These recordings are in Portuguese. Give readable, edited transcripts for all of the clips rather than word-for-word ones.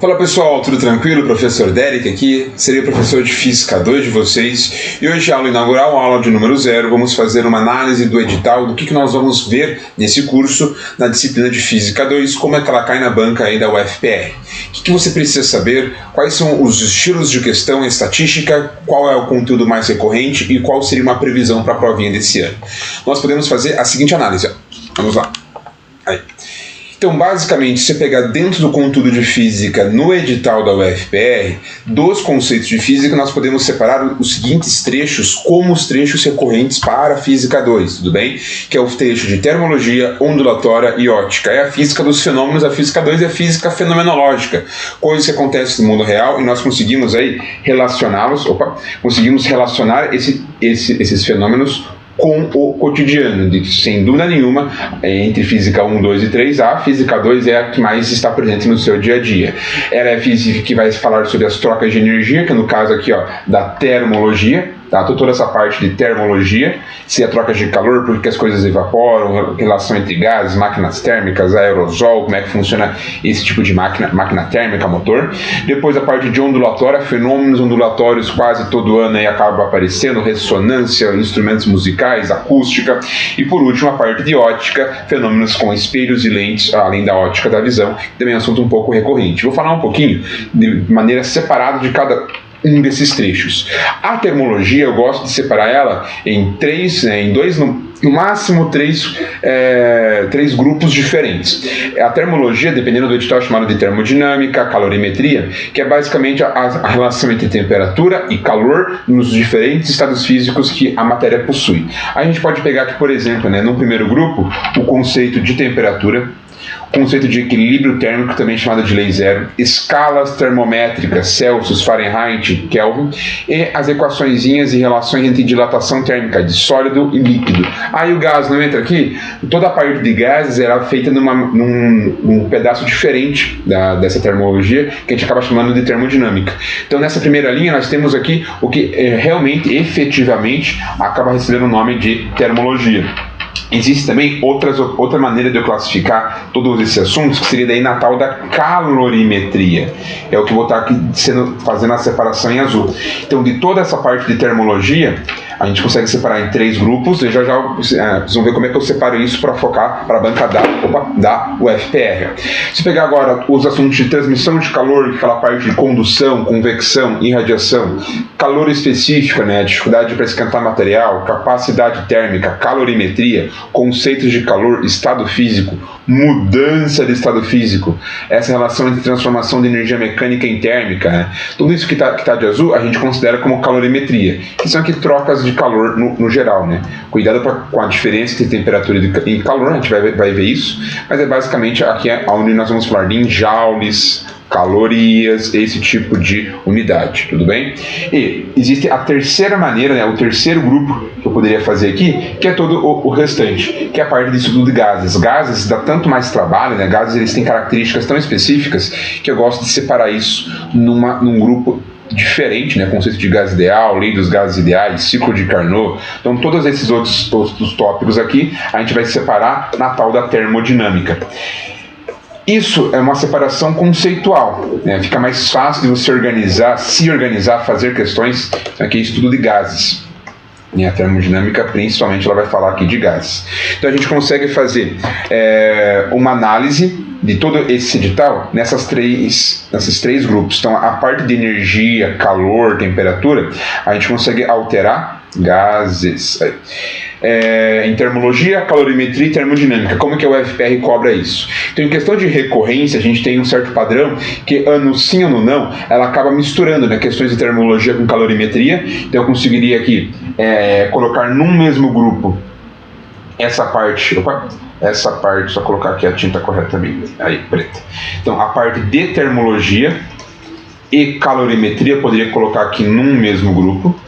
Fala pessoal, tudo tranquilo? Professor Derek aqui, serei o professor de Física 2 de vocês e hoje, aula inaugural, aula de número 0, vamos fazer uma análise do edital do que nós vamos ver nesse curso na disciplina de Física 2, como é que ela cai na banca aí da UFPR. O que você precisa saber, quais são os estilos de questão em estatística, qual é o conteúdo mais recorrente e qual seria uma previsão para a provinha desse ano. Nós podemos fazer a seguinte análise, vamos lá. Aí. Então, basicamente, se você pegar dentro do conteúdo de física no edital da UFPR, dos conceitos de física, nós podemos separar os seguintes trechos como os trechos recorrentes para a Física 2, tudo bem? Que é o trecho de termologia, ondulatória e ótica. É a física dos fenômenos, a Física 2 é a física fenomenológica, coisas que acontecem no mundo real e nós conseguimos aí relacioná-los, conseguimos relacionar esses fenômenos com o cotidiano, sem dúvida nenhuma, entre Física 1, 2 e 3, a Física 2 é a que mais está presente no seu dia a dia. Ela é a física que vai falar sobre as trocas de energia, que no caso aqui, da termologia, tá? Toda essa parte de termologia, se a troca de calor, por que as coisas evaporam, relação entre gases, máquinas térmicas, aerosol, como é que funciona esse tipo de máquina térmica, motor. Depois a parte de ondulatória, fenômenos ondulatórios quase todo ano aí acabam aparecendo, ressonância, instrumentos musicais, acústica. E por último a parte de ótica, fenômenos com espelhos e lentes, além da ótica da visão, também é um assunto um pouco recorrente. Vou falar um pouquinho de maneira separada de cada um desses trechos. A termologia, eu gosto de separar ela em no máximo três grupos diferentes. A termologia, dependendo do edital, é chamada de termodinâmica, calorimetria, que é basicamente a relação entre temperatura e calor nos diferentes estados físicos que a matéria possui. A gente pode pegar aqui, por exemplo, no primeiro grupo, o conceito de temperatura, conceito de equilíbrio térmico, também chamado de lei zero, escalas termométricas, Celsius, Fahrenheit, Kelvin, e as equaçõezinhas e relações entre dilatação térmica de sólido e líquido. Aí o gás não entra aqui? Toda a parte de gases era feita num pedaço diferente dessa termologia, que a gente acaba chamando de termodinâmica. Então nessa primeira linha nós temos aqui o que realmente, efetivamente, acaba recebendo o nome de termologia. Existe também outra maneira de eu classificar todos esses assuntos, que seria daí na tal da calorimetria. É o que eu vou estar aqui fazendo a separação em azul. Então, de toda essa parte de termologia, a gente consegue separar em 3 grupos, e já vocês vão ver como é que eu separo isso para focar para a banca da UFPR. Se pegar agora os assuntos de transmissão de calor, aquela parte de condução, convecção, irradiação, calor específico, a dificuldade para esquentar material, capacidade térmica, calorimetria, conceitos de calor, estado físico, mudança de estado físico, essa relação entre transformação de energia mecânica em térmica, tudo isso que tá de azul a gente considera como calorimetria, que são aqui trocas de calor no geral, Cuidado com a diferença entre temperatura e calor, a gente vai ver isso, mas é basicamente aqui onde nós vamos falar de em joules, calorias, esse tipo de unidade, tudo bem? E existe a terceira maneira, o terceiro grupo que eu poderia fazer aqui, que é todo o restante, que é a parte de estudo de gases. Gases dá tanto mais trabalho, Gases eles têm características tão específicas que eu gosto de separar isso num grupo diferente, conceito de gás ideal, lei dos gases ideais, ciclo de Carnot. Então todos esses outros tópicos aqui a gente vai separar na tal da termodinâmica. Isso é uma separação conceitual, Fica mais fácil de você se organizar, fazer questões, aqui estudo de gases. E a termodinâmica, principalmente, ela vai falar aqui de gases. Então a gente consegue fazer uma análise de todo esse edital nesses três grupos. Então a parte de energia, calor, temperatura, a gente consegue alterar gases. Em termologia, calorimetria e termodinâmica. Como que a UFPR cobra isso? Então, em questão de recorrência, a gente tem um certo padrão que ano sim, ano não, ela acaba misturando questões de termologia com calorimetria. Então, eu conseguiria aqui colocar num mesmo grupo essa parte, só colocar aqui a tinta correta também, aí, preta. Então, a parte de termologia e calorimetria, eu poderia colocar aqui num mesmo grupo.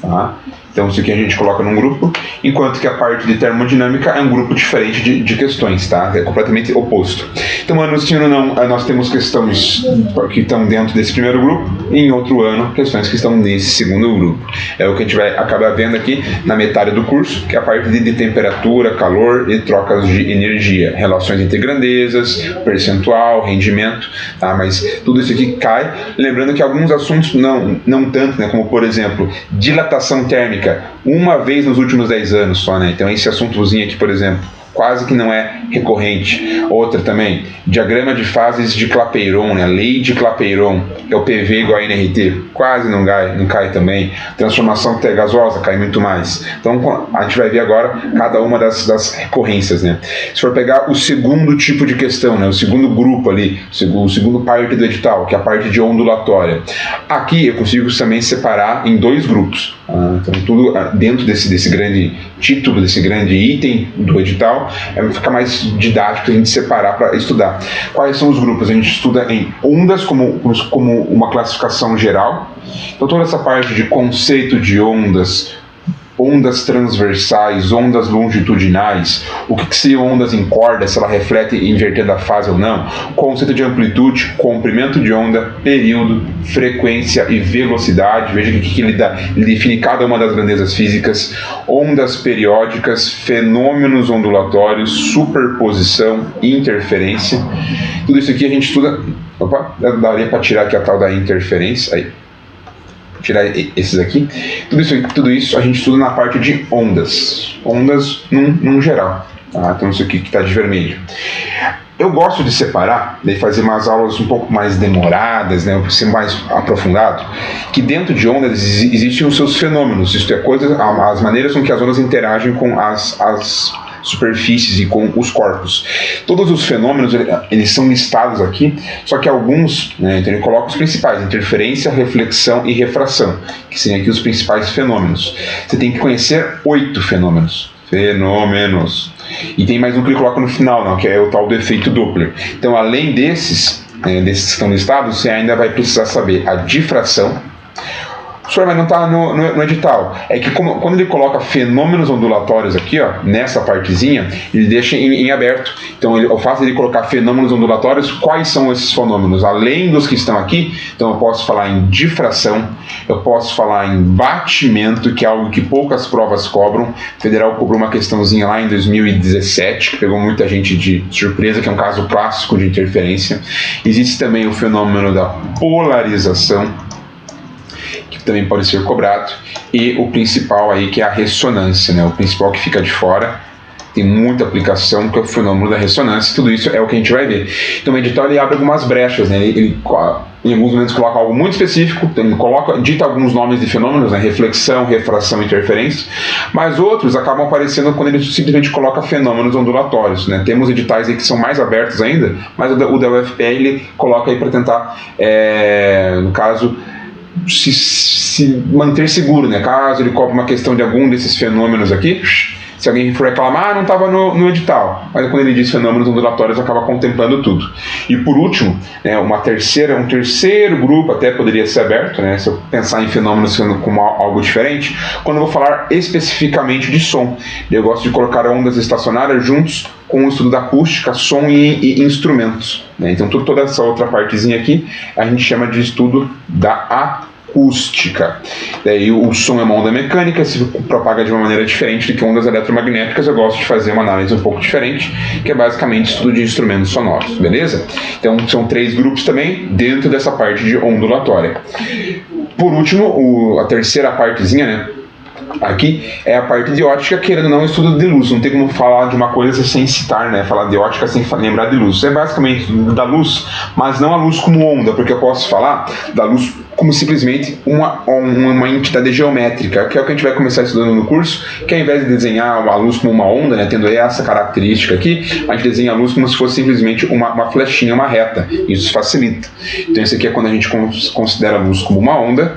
Tá? Então isso aqui a gente coloca num grupo, enquanto que a parte de termodinâmica é um grupo diferente de questões, tá? É completamente oposto. Então, ano sim, ano não, nós temos questões que estão dentro desse primeiro grupo, e em outro ano, questões que estão nesse segundo grupo. É o que a gente vai acabar vendo aqui na metade do curso, que é a parte de temperatura, calor e trocas de energia, relações entre grandezas, percentual, rendimento, tá? Mas tudo isso aqui cai, lembrando que alguns assuntos não tanto, né? Como, por exemplo, dilatação térmica, uma vez nos últimos 10 anos só, né? Então esse assuntozinho aqui, por exemplo, quase que não é recorrente. Outra também, diagrama de fases de Clapeyron, né? Lei de Clapeyron, é o PV igual a NRT, quase não cai também. Transformação gasosa, cai muito mais. Então a gente vai ver agora cada uma das recorrências, né? Se for pegar o segundo tipo de questão, né? O segundo grupo ali, o segundo parte do edital, que é a parte de ondulatória. Aqui eu consigo também separar em dois grupos. Então tudo dentro desse grande título, desse grande item do edital, fica mais didático a gente separar para estudar. Quais são os grupos? A gente estuda em ondas como uma classificação geral. Então toda essa parte de conceito de ondas, ondas transversais, ondas longitudinais, o que seriam ondas em corda, se ela reflete invertendo a fase ou não, conceito de amplitude, comprimento de onda, período, frequência e velocidade. Veja que ele define cada uma das grandezas físicas, ondas periódicas, fenômenos ondulatórios, superposição, interferência. Tudo isso aqui a gente estuda. Opa, daria para tirar aqui a tal da interferência. Aí. Tirar esses aqui. Tudo isso a gente estuda na parte de ondas num geral, tá? Então isso aqui que está de vermelho. Eu gosto de separar, de fazer umas aulas um pouco mais demoradas, né, ser mais aprofundado, que dentro de ondas existem os seus fenômenos, isto é, as maneiras com que as ondas interagem com as superfícies e com os corpos. Todos os fenômenos eles são listados aqui, só que alguns, né, então ele coloca os principais: interferência, reflexão e refração, que seriam aqui os principais fenômenos. Você tem que conhecer 8 fenômenos. E tem mais um que ele coloca no final, não, que é o tal do efeito Doppler. Então, além desses que estão listados, você ainda vai precisar saber a difração. Senhor, mas não está no edital. É que quando ele coloca fenômenos ondulatórios aqui, ó, nessa partezinha, ele deixa em aberto. Então, o fato de ele colocar fenômenos ondulatórios, quais são esses fenômenos? Além dos que estão aqui, então eu posso falar em difração, eu posso falar em batimento, que é algo que poucas provas cobram. O Federal cobrou uma questãozinha lá em 2017, que pegou muita gente de surpresa, que é um caso clássico de interferência. Existe também o fenômeno da polarização, que também pode ser cobrado, e o principal aí, que é a ressonância, né? O principal que fica de fora, tem muita aplicação, que é o fenômeno da ressonância. Tudo isso é o que a gente vai ver. Então o edital ele abre algumas brechas, né? Ele em alguns momentos coloca algo muito específico, dita alguns nomes de fenômenos, né? Reflexão, refração, interferência, mas outros acabam aparecendo quando ele simplesmente coloca fenômenos ondulatórios, né? Temos editais aí que são mais abertos ainda, mas o da UFPR ele coloca aí para tentar, no caso, se manter seguro, né? Caso ele cobre uma questão de algum desses fenômenos aqui, se alguém for reclamar, não estava no edital. Mas quando ele diz fenômenos ondulatórios, acaba contemplando tudo. E por último, né, um terceiro grupo até poderia ser aberto, né, se eu pensar em fenômenos como algo diferente, quando eu vou falar especificamente de som. Eu gosto de colocar ondas estacionárias juntos com o estudo da acústica, som e instrumentos, né? Então toda essa outra partezinha aqui a gente chama de estudo da acústica. Daí o som é uma onda mecânica, se propaga de uma maneira diferente do que ondas eletromagnéticas. Eu gosto de fazer uma análise um pouco diferente, que é basicamente estudo de instrumentos sonoros, beleza? Então são 3 grupos também dentro dessa parte de ondulatória. Por último, a terceira partezinha, né, aqui é a parte de ótica, querendo ou não, estudo de luz. Não tem como falar de uma coisa sem citar, né? Falar de ótica sem lembrar de luz. É basicamente da luz, mas não a luz como onda, porque eu posso falar da luz como simplesmente uma entidade geométrica, que é o que a gente vai começar estudando no curso, que ao invés de desenhar a luz como uma onda, né, tendo essa característica aqui, a gente desenha a luz como se fosse simplesmente uma flechinha, uma reta. Isso facilita. Então isso aqui é quando a gente considera a luz como uma onda,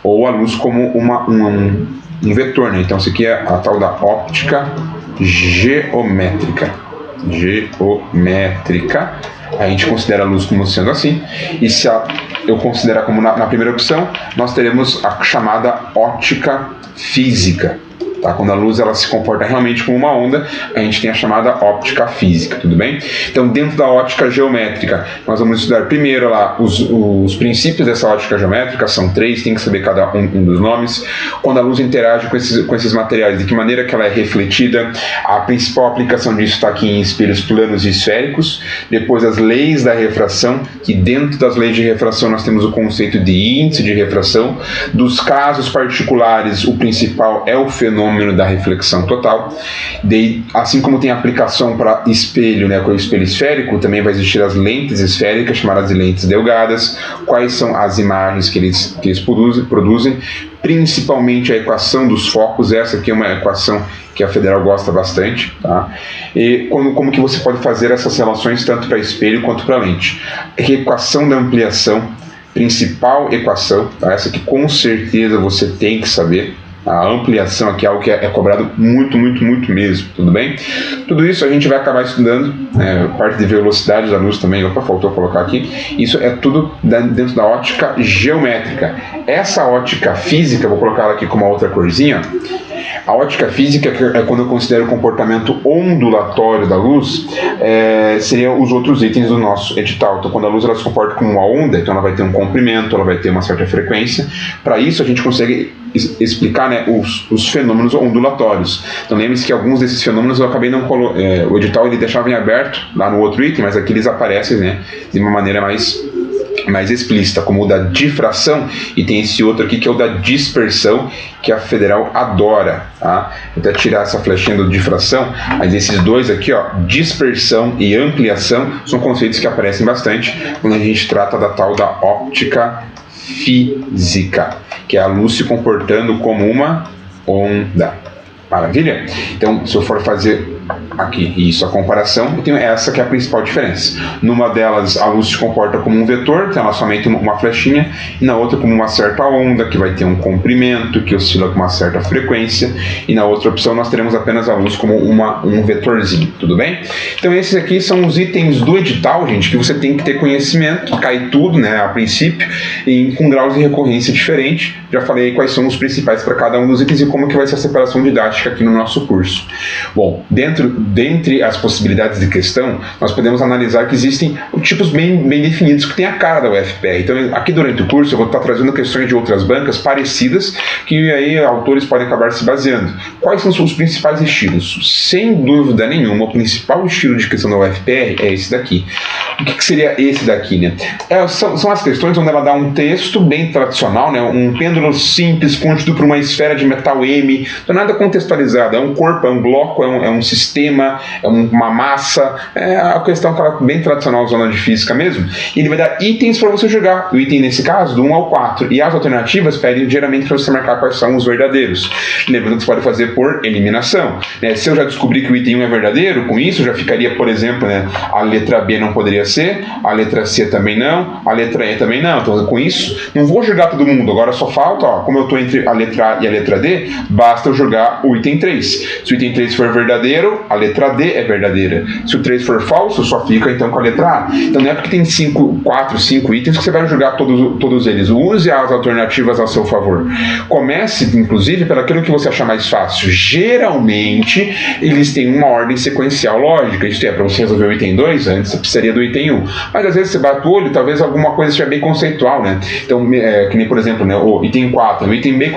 ou a luz como um vetor, né? Então isso aqui é a tal da óptica geométrica. geométrica, a gente considera a luz como sendo assim, e se eu considerar como na primeira opção, nós teremos a chamada ótica física. Tá? Quando a luz ela se comporta realmente como uma onda, a gente tem a chamada óptica física, tudo bem? Então, dentro da ótica geométrica, nós vamos estudar primeiro lá os princípios dessa ótica geométrica, são 3, tem que saber cada um dos nomes. Quando a luz interage com esses materiais, de que maneira que ela é refletida, a principal aplicação disso está aqui em espelhos planos e esféricos. Depois, as leis da refração, que dentro das leis de refração nós temos o conceito de índice de refração. Dos casos particulares, o principal é o fenômeno da reflexão total. Assim como tem aplicação para espelho, né, com o espelho esférico, também vai existir as lentes esféricas, chamadas de lentes delgadas. Quais são as imagens que eles produzem? Principalmente a equação dos focos. Essa aqui é uma equação que a Federal gosta bastante, tá? E como que você pode fazer essas relações tanto para espelho quanto para lente? A equação da ampliação, principal equação, tá? Essa aqui com certeza você tem que saber. A ampliação aqui é algo que é cobrado muito mesmo, tudo bem? Tudo isso a gente vai acabar estudando, parte de velocidade da luz também, faltou colocar aqui. Isso é tudo dentro da ótica geométrica. Essa ótica física, vou colocar ela aqui com uma outra corzinha. A ótica física é quando eu considero o comportamento ondulatório da luz, seriam os outros itens do nosso edital. Então, quando a luz ela se comporta como uma onda, então ela vai ter um comprimento, ela vai ter uma certa frequência. Para isso, a gente consegue explicar, né, os fenômenos ondulatórios. Então, lembre-se que alguns desses fenômenos eu acabei não o edital ele deixava em aberto lá no outro item, mas aqui eles aparecem, né, de uma maneira mais explícita, como o da difração, e tem esse outro aqui que é o da dispersão, que a Federal adora, tá? Vou até tirar essa flechinha do difração, mas esses dois aqui, ó, dispersão e ampliação, são conceitos que aparecem bastante quando a gente trata da tal da óptica física, que é a luz se comportando como uma onda. Maravilha? Então, se eu for fazer aqui isso, a comparação, eu tenho essa que é a principal diferença. Numa delas, a luz se comporta como um vetor, tem ela somente uma flechinha, e na outra como uma certa onda, que vai ter um comprimento, que oscila com uma certa frequência, e na outra opção nós teremos apenas a luz como um vetorzinho, tudo bem? Então esses aqui são os itens do edital, gente, que você tem que ter conhecimento, cai tudo, né, a princípio, e com graus de recorrência diferentes. Já falei quais são os principais para cada um dos itens e como que vai ser a separação didática aqui no nosso curso. Bom, dentre as possibilidades de questão, nós podemos analisar que existem tipos bem definidos que tem a cara da UFPR. Então, aqui durante o curso, eu vou estar trazendo questões de outras bancas parecidas, que aí autores podem acabar se baseando. Quais são os principais estilos? Sem dúvida nenhuma, o principal estilo de questão da UFPR é esse daqui. O que seria esse daqui, né? São as questões onde ela dá um texto bem tradicional, né? Um pêndulo simples, constituído por uma esfera de metal M, não é nada contextualizado, é um corpo, é um bloco, é um sistema, é uma massa, é a questão bem tradicional, zona de física mesmo. E ele vai dar itens para você jogar, o item nesse caso, do 1 ao 4, e as alternativas pedem geralmente para você marcar quais são os verdadeiros. Lembrando que você pode fazer por eliminação, né? Se eu já descobri que o item 1 é verdadeiro, com isso já ficaria, por exemplo, né, a letra B não poderia ser, a letra C também não, a letra E também não. Então, com isso, não vou jogar todo mundo, agora só falta, ó, como eu estou entre a letra A e a letra D, basta eu jogar o item 3. Se o item 3 for verdadeiro, a letra D é verdadeira. Se o 3 for falso, só fica então com a letra A. Então não é porque tem 4, 5 itens que você vai jogar todos eles. Use as alternativas a seu favor. Comece, inclusive, pelo aquilo que você achar mais fácil. Geralmente, eles têm uma ordem sequencial lógica. Isso é, para você resolver o item 2, antes você precisaria do item 1. Mas às vezes você bate o olho, talvez alguma coisa seja bem conceitual, né? Então, que nem, por exemplo, né, o item 4, o item bem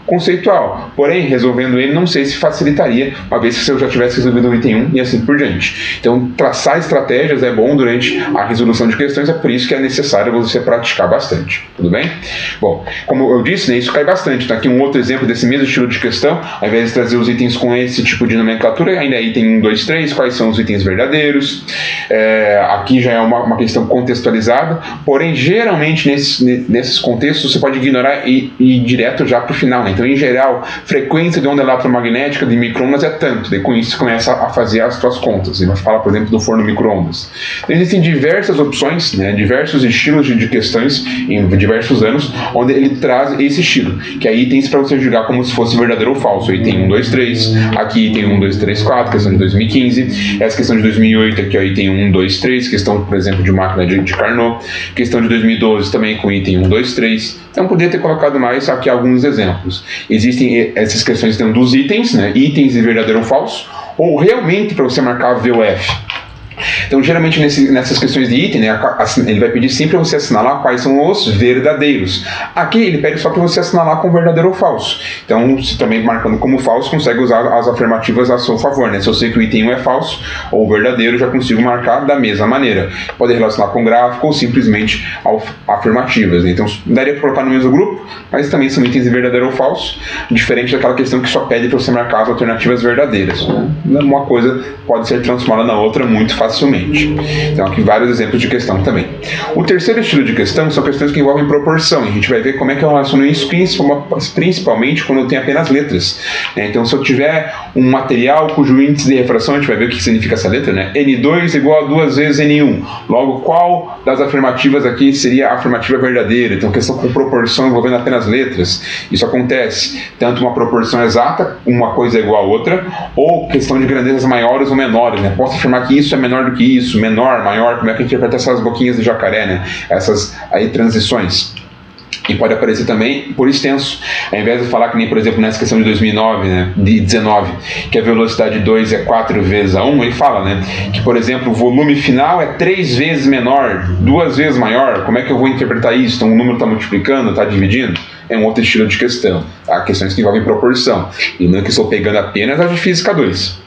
conceitual. Porém, resolvendo ele, não sei se facilitaria, uma vez que você já tivesse resolvido o item 1 e assim por diante. Então, traçar estratégias é bom durante a resolução de questões, é por isso que é necessário você praticar bastante. Tudo bem? Bom, como eu disse, né, isso cai bastante. Então, aqui um outro exemplo desse mesmo estilo de questão, ao invés de trazer os itens com esse tipo de nomenclatura, ainda é item 1, 2, 3, quais são os itens verdadeiros. Aqui já é uma questão contextualizada, porém, geralmente, nesses contextos, você pode ignorar e ir direto já para o final, né? Então, em geral, frequência de onda eletromagnética de microondas é tanto, daí com isso você começa a fazer as suas contas. Ele fala, por exemplo, do forno micro-ondas. Então, existem diversas opções, né, diversos estilos de questões em diversos anos, onde ele traz esse estilo, que aí tem para você julgar como se fosse verdadeiro ou falso. Aí tem 1, 2, 3, aqui tem 1, 2, 3, 4, questão de 2015, essa questão de 2008, aqui aí tem 1, 2, 3, questão, por exemplo, de máquina de Carnot, questão de 2012 também com item 1, 2, 3. Então, poderia ter colocado mais aqui alguns exemplos. Existem essas questões dentro dos itens, né, itens de verdadeiro ou falso, ou realmente para você marcar VOF. Então, geralmente nessas questões de item, né, ele vai pedir sempre para você assinalar quais são os verdadeiros. Aqui ele pede só para você assinalar com verdadeiro ou falso. Então, se também marcando como falso, consegue usar as afirmativas a seu favor, né? Se eu sei que o item 1 é falso ou verdadeiro, já consigo marcar da mesma maneira. Pode relacionar com gráfico ou simplesmente afirmativas, né? Então, daria para colocar no mesmo grupo, mas também são itens de verdadeiro ou falso, diferente daquela questão que só pede para você marcar as alternativas verdadeiras, né? Uma coisa pode ser transformada na outra muito facilmente. Então, aqui vários exemplos de questão também. O terceiro estilo de questão são questões que envolvem proporção. A gente vai ver como é que eu relaciono isso, principalmente quando eu tenho apenas letras. Então, se eu tiver um material cujo índice de refração, a gente vai ver o que significa essa letra, né? N2 igual a 2 vezes N1. Logo, qual das afirmativas aqui seria a afirmativa verdadeira? Então, questão com proporção envolvendo apenas letras. Isso acontece tanto uma proporção exata, uma coisa é igual a outra, ou questão de grandezas maiores ou menores, né? Posso afirmar que isso é menor do que isso, menor, maior, como é que a gente interpreta essas boquinhas de jacaré, né? Essas aí transições. E pode aparecer também por extenso. Ao invés de falar que nem, por exemplo, nessa questão de 2009, né, de 19, que a velocidade 2 é 4 vezes a 1, ele fala, né, que, por exemplo, o volume final é 3 vezes menor, 2 vezes maior. Como é que eu vou interpretar isso? Então o número está multiplicando, está dividindo? É um outro estilo de questão. Tá? Questões que envolvem proporção. E não é que estou pegando apenas a de Física 2.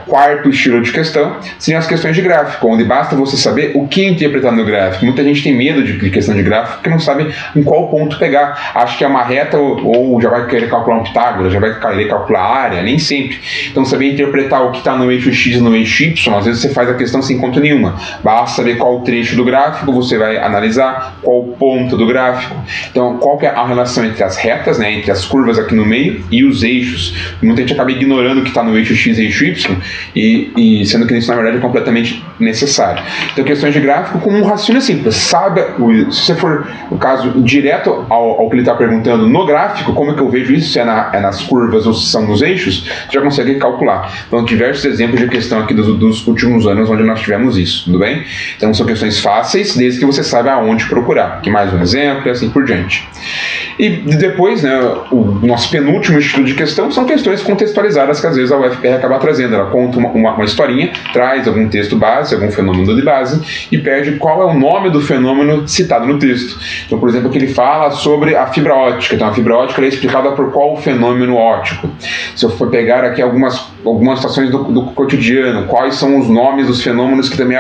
Quarto estilo de questão seriam as questões de gráfico, onde basta você saber o que interpretar no gráfico. Muita gente tem medo de questão de gráfico porque não sabe em qual ponto pegar. Acha que é uma reta ou já vai querer calcular um Pitágoras, já vai querer calcular a área, nem sempre. Então, saber interpretar o que está no eixo X e no eixo Y, às vezes você faz a questão sem conta nenhuma. Basta saber qual trecho do gráfico você vai analisar, qual ponto do gráfico. Então, qual que é a relação entre as retas, né, entre as curvas aqui no meio e os eixos. Muita gente acaba ignorando o que está no eixo X e eixo Y, e sendo que isso na verdade é completamente necessário. Então, questões de gráfico com um raciocínio simples. Sabe, se você for, no caso, direto ao que ele está perguntando no gráfico, como é que eu vejo isso, se é nas curvas ou se são nos eixos, você já consegue calcular. Então, diversos exemplos de questão aqui dos últimos anos onde nós tivemos isso, tudo bem? Então, são questões fáceis, desde que você saiba aonde procurar. Aqui mais um exemplo e assim por diante. E depois, né, o nosso penúltimo estilo de questão são questões contextualizadas que às vezes a UFPR acaba trazendo. Ela conta uma historinha, traz algum texto base, algum fenômeno de base e pede qual é o nome do fenômeno citado no texto. Então, por exemplo, aqui ele fala sobre a fibra ótica. Então, a fibra ótica é explicada por qual fenômeno óptico. Se eu for pegar aqui algumas situações do cotidiano, quais são os nomes dos fenômenos que também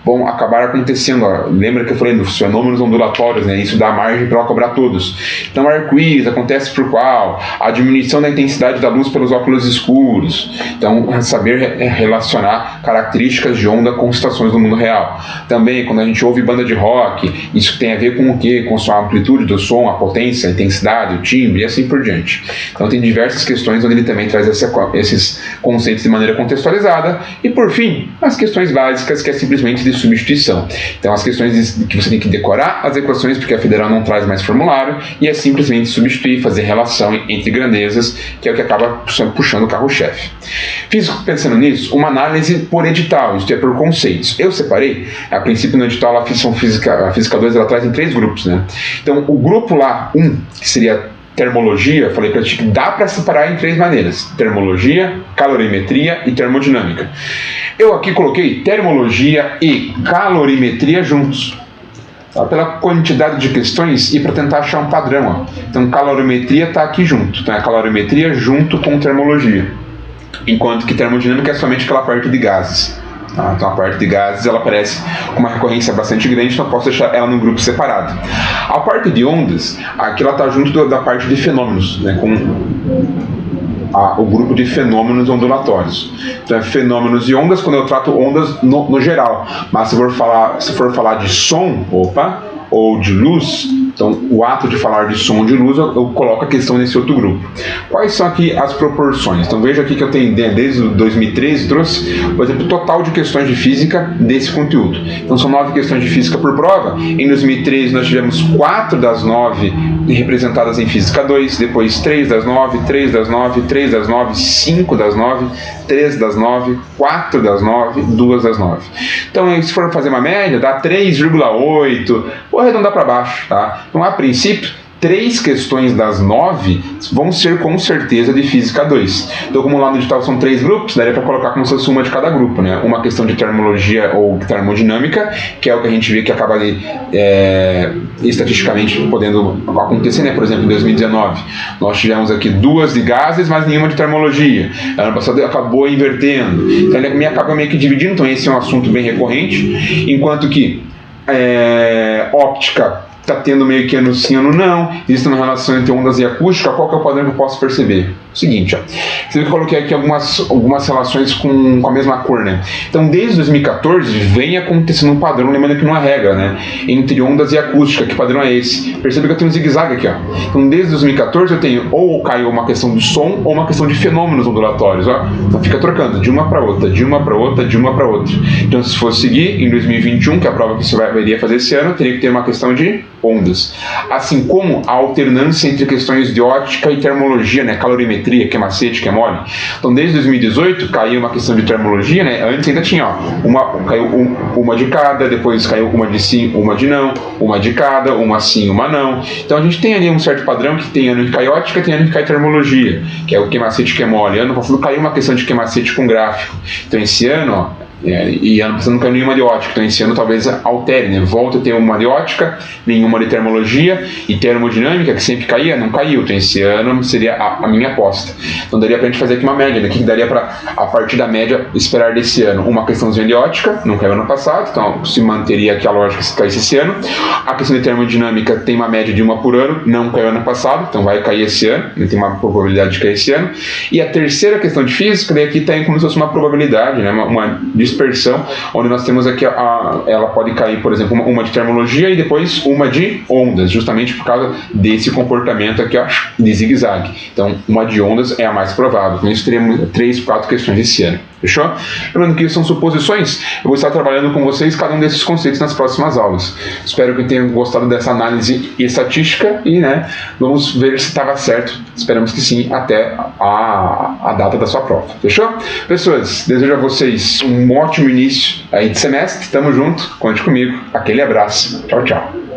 vão acabar acontecendo. Lembra que eu falei dos fenômenos ondulatórios, né? Isso dá margem para ela cobrar todos. Então, arco-íris acontece por qual? A diminuição da intensidade da luz pelos óculos escuros. Então, saber relacionar características de onda com situações do mundo real. Também, quando a gente ouve banda de rock, isso tem a ver com o quê? Com a amplitude do som, a potência, a intensidade, o timbre e assim por diante. Então, tem diversas questões onde ele também traz esses conceitos de maneira contextualizada. E, por fim, as questões básicas, que é simplesmente de substituição. Então, as questões que você tem que decorar as equações, porque a Federal não traz mais formulário, e é simplesmente substituir, fazer relação entre grandezas, que é o que acaba puxando o carro-chefe. Fiz, pensando nisso, uma análise por edital, isto é, por conceitos. Eu separei, a princípio no edital a Física 2 ela traz em 3 grupos, né? Então, o grupo lá, 1, que seria termologia, falei para ti que dá para separar em 3 maneiras: termologia, calorimetria e termodinâmica. Eu aqui coloquei termologia e calorimetria juntos, pela quantidade de questões e para tentar achar um padrão. Ó. Então, calorimetria está aqui junto, então é calorimetria junto com termologia, enquanto que termodinâmica é somente aquela parte de gases. Tá? Então, a parte de gases ela aparece com uma recorrência bastante grande, então eu posso deixar ela num grupo separado. A parte de ondas, aqui ela está junto da parte de fenômenos, né, com o grupo de fenômenos ondulatórios. Então, é fenômenos e ondas quando eu trato ondas no geral. Mas se for falar de som, ou de luz, Então, o ato de falar de som de luz, eu coloco a questão nesse outro grupo. Quais são aqui as proporções? Então, veja aqui que eu tenho, desde 2013, trouxe, por exemplo, o total de questões de física desse conteúdo. Então, são 9 questões de física por prova. Em 2013, nós tivemos 4 das 9 representadas em Física 2, depois 3 das 9, 3 das 9, 3 das 9, 5 das 9, 3 das 9, 4 das 9, 2 das 9. Então, se for fazer uma média, dá 3,8, vou arredondar para baixo, tá? Então, a princípio, 3 questões das 9 vão ser com certeza de Física 2. Então, como lá no edital são 3 grupos, daria para colocar como se fosse uma de cada grupo, né? Uma questão de termologia ou termodinâmica, que é o que a gente vê que acaba ali estatisticamente podendo acontecer, né? Por exemplo, em 2019, nós tivemos aqui 2 de gases, mas nenhuma de termologia. Ano passado acabou invertendo. Então, ele acaba meio que dividindo. Então, esse é um assunto bem recorrente. Enquanto que óptica está tendo meio que ano sim, ano não. Existe uma relação entre ondas e acústica. Qual que é o padrão que eu posso perceber? O seguinte, ó. Você viu que eu coloquei aqui algumas relações com a mesma cor, né? Então, desde 2014, vem acontecendo um padrão, lembrando que não é regra, né? Entre ondas e acústica. Que padrão é esse? Percebe que eu tenho um zigue-zague aqui, ó. Então, desde 2014, eu tenho ou caiu uma questão de som ou uma questão de fenômenos ondulatórios, ó. Então, fica trocando de uma para outra, de uma para outra, de uma para outra. Então, se fosse seguir, em 2021, que é a prova que você iria fazer esse ano, teria que ter uma questão de ondas. Assim como a alternância entre questões de ótica e termologia, né? Calorimetria, que é macete, que é mole. Então, desde 2018, caiu uma questão de termologia, né? Antes ainda tinha, ó, caiu uma de cada, depois caiu uma de sim, uma de não, uma de cada, uma sim, uma não. Então, a gente tem ali um certo padrão que tem ano que cai ótica, tem ano que cai termologia, que é o que macete, que é mole. Ano passado caiu uma questão de que macete com gráfico. Então, esse ano, ó, e ano passado não caiu nenhuma de ótica, então esse ano talvez altere, né? Volta a ter uma de ótica, nenhuma de termologia, e termodinâmica, que sempre caía, não caiu, então esse ano seria a minha aposta. Então daria pra gente fazer aqui uma média, né? Que daria pra, a partir da média, esperar desse ano uma questãozinha de ótica, não caiu ano passado, então se manteria aqui a lógica se caísse esse ano. A questão de termodinâmica tem uma média de 1 por ano, não caiu ano passado, então vai cair esse ano, tem uma probabilidade de cair esse ano. E a terceira questão de física, daí aqui tem como se fosse uma probabilidade, né? Uma dispersão, onde nós temos aqui ela pode cair, por exemplo, uma de termologia e depois uma de ondas, justamente por causa desse comportamento aqui, ó, de zigue-zague. Então, uma de ondas é a mais provável. Com isso, teríamos 3, 4 questões esse ano. Fechou? Lembrando que isso são suposições, eu vou estar trabalhando com vocês cada um desses conceitos nas próximas aulas. Espero que tenham gostado dessa análise estatística e, né, vamos ver se estava certo. Esperamos que sim, até a data da sua prova. Fechou? Pessoas, desejo a vocês um ótimo início aí de semestre. Tamo junto, conte comigo. Aquele abraço. Tchau, tchau.